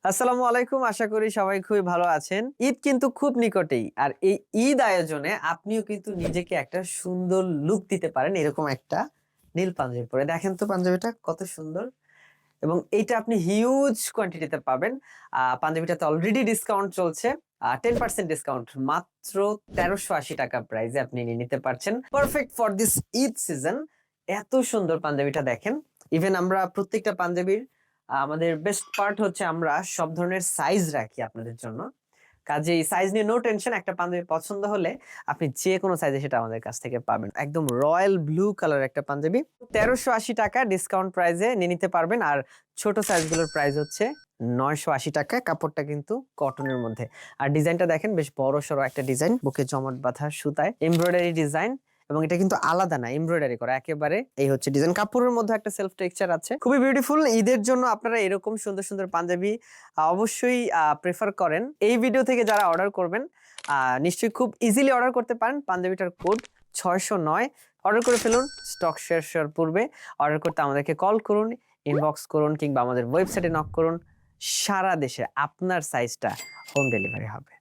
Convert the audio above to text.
আসসালামু আলাইকুম, আশা করি সবাই খুবই ভালো আছেন। ঈদ কিন্তু খুব নিকটেই, আর এই ঈদ আয়োজনে আপনিও কিন্তু নিজেকে একটা সুন্দর লুক দিতে পারেন। এরকম একটা নীল পাঞ্জাবি পরে দেখেন তো, পাঞ্জাবিটা কত সুন্দর এবং এইটা আপনি হিউজ কোয়ান্টিটিতে পাবেন। পাঞ্জাবিটাতে অলরেডি ডিসকাউন্ট চলছে, 10% ডিসকাউন্ট, মাত্র 1380 টাকা প্রাইসে আপনি নিয়ে নিতে পারছেন। Perfect for this Eid season. এত সুন্দর পাঞ্জাবিটা দেখেন। ইভেন আমরা প্রত্যেকটা পাঞ্জাবির আমাদের বেস্ট পার্ট হচ্ছে আমরা সব ধরনের সাইজ রাখি আপনাদের জন্য। কাজেই সাইজ নিয়ে নো টেনশন, একটা পাঞ্জাবি পছন্দ হলে আপনি যে কোনো সাইজে সেটা আমাদের কাছ থেকে পাবেন। একদম রয়্যাল ব্লু কালার একটা পাঞ্জাবি 1380 টাকা ডিসকাউন্ট প্রাইসে নিয়ে নিতে পারবেন। আর ছোট সাইজগুলোর প্রাইস হচ্ছে 980 টাকা। কাপড়টা কিন্তু কটনের মধ্যে। আর ডিজাইনটা দেখেন, বেশ বড় সড়ো একটা ডিজাইন, বুকে জমট বাঁধা সুতায় এমব্রয়ডারি ডিজাইন, এবং এটা কিন্তু আলাদা না, এমব্রয়ডারি করা একেবারে। এই হচ্ছে ডিজাইন, কাপড়ের মধ্যে একটা সেলফ টেক্সচার আছে, খুবই বিউটিফুল। ঈদের জন্য আপনারা এরকম সুন্দর সুন্দর পাঞ্জাবি অবশ্যই প্রেফার করেন। এই ভিডিও থেকে যারা অর্ডার করবেন নিশ্চয়ই খুব ইজিলি অর্ডার করতে পারেন। পাঞ্জাবিটার কোড 609। অর্ডার করে ফেলুন স্টক শেষ পূর্বে। অর্ডার করতে আমাদেরকে কল করুন, ইনবক্স করুন, কিংবা আমাদের ওয়েবসাইটে নক করুন। সারা দেশে আপনার সাইজটা হোম ডেলিভারি হবে।